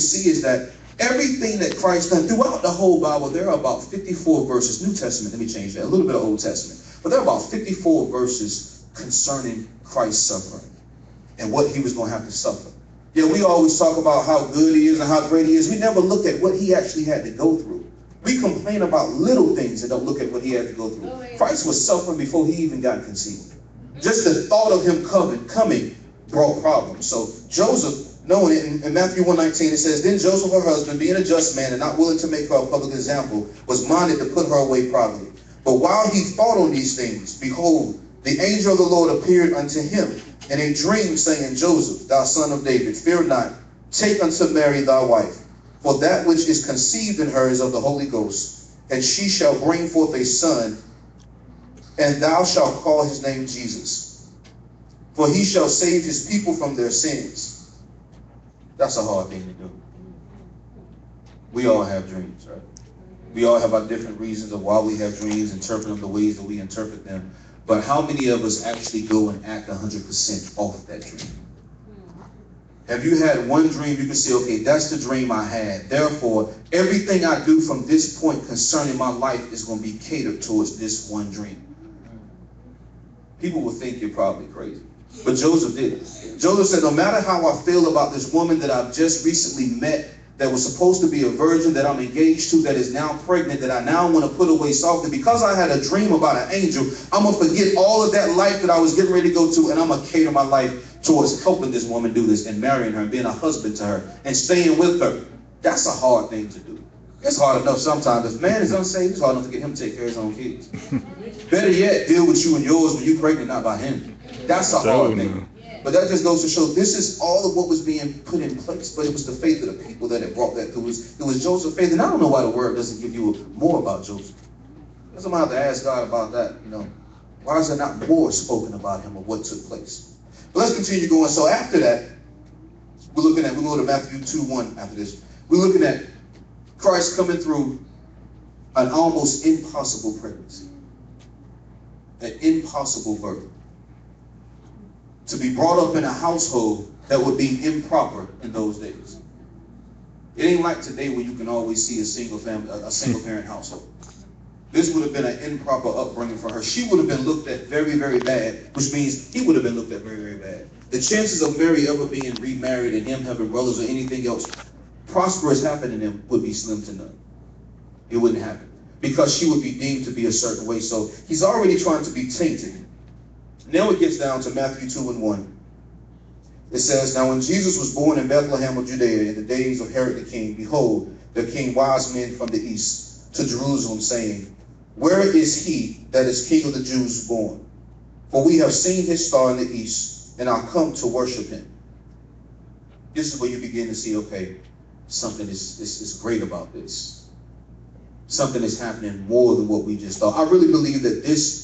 see is that everything that Christ done throughout the whole Bible, there are about 54 verses, New Testament, let me change that, a little bit of Old Testament, but there are about 54 verses concerning Christ's suffering and what he was going to have to suffer. Yeah, we always talk about how good he is and how great he is. We never look at what he actually had to go through. We complain about little things and don't look at what he had to go through. Christ was suffering before he even got conceived. Just the thought of him coming brought problems. So Joseph, knowing it, in Matthew 1:19, it says, "Then Joseph, her husband, being a just man and not willing to make her a public example, was minded to put her away privately. But while he thought on these things, behold, the angel of the Lord appeared unto him in a dream, saying, Joseph, thou son of David, fear not, take unto Mary thy wife, for that which is conceived in her is of the Holy Ghost, and she shall bring forth a son, and thou shalt call his name Jesus, for he shall save his people from their sins." That's a hard thing to do. We all have dreams, right? We all have our different reasons of why we have dreams, interpret them the ways that we interpret them. But how many of us actually go and act 100% off that dream? Have you had one dream you can say, okay, that's the dream I had. Therefore, everything I do from this point concerning my life is going to be catered towards this one dream. People will think you're probably crazy. But Joseph did. Joseph said, no matter how I feel about this woman that I've just recently met, that was supposed to be a virgin, that I'm engaged to, that is now pregnant, that I now want to put away softly, because I had a dream about an angel, I'm going to forget all of that life that I was getting ready to go to, and I'm going to cater my life towards helping this woman do this and marrying her and being a husband to her and staying with her. That's a hard thing to do. It's hard enough sometimes. If man is unsaved, it's hard enough to get him to take care of his own kids. Better yet, deal with you and yours when you're pregnant, not by him. That's a hard thing. But that just goes to show this is all of what was being put in place. But it was the faith of the people that had brought that. It was Joseph's faith. And I don't know why the word doesn't give you more about Joseph. Somebody have to ask God about that. Why is there not more spoken about him or what took place? But let's continue going. So after that, we go to Matthew 2:1 after this. We're looking at Christ coming through an almost impossible pregnancy. An impossible birth. To be brought up in a household that would be improper in those days. It ain't like today where you can always see a single parent household. This would have been an improper upbringing for her. She would have been looked at very, very bad, which means he would have been looked at very, very bad. The chances of Mary ever being remarried and him having brothers or anything else prosperous happening to them would be slim to none. It wouldn't happen because she would be deemed to be a certain way. So he's already trying to be tainted. Now it gets down to Matthew 2:1. It says, "Now when Jesus was born in Bethlehem of Judea in the days of Herod the king, behold, there came wise men from the east to Jerusalem, saying, Where is he that is King of the Jews born? For we have seen his star in the east, and are come to worship him." This is where you begin to see, okay, something is great about this. Something is happening more than what we just thought. I really believe that this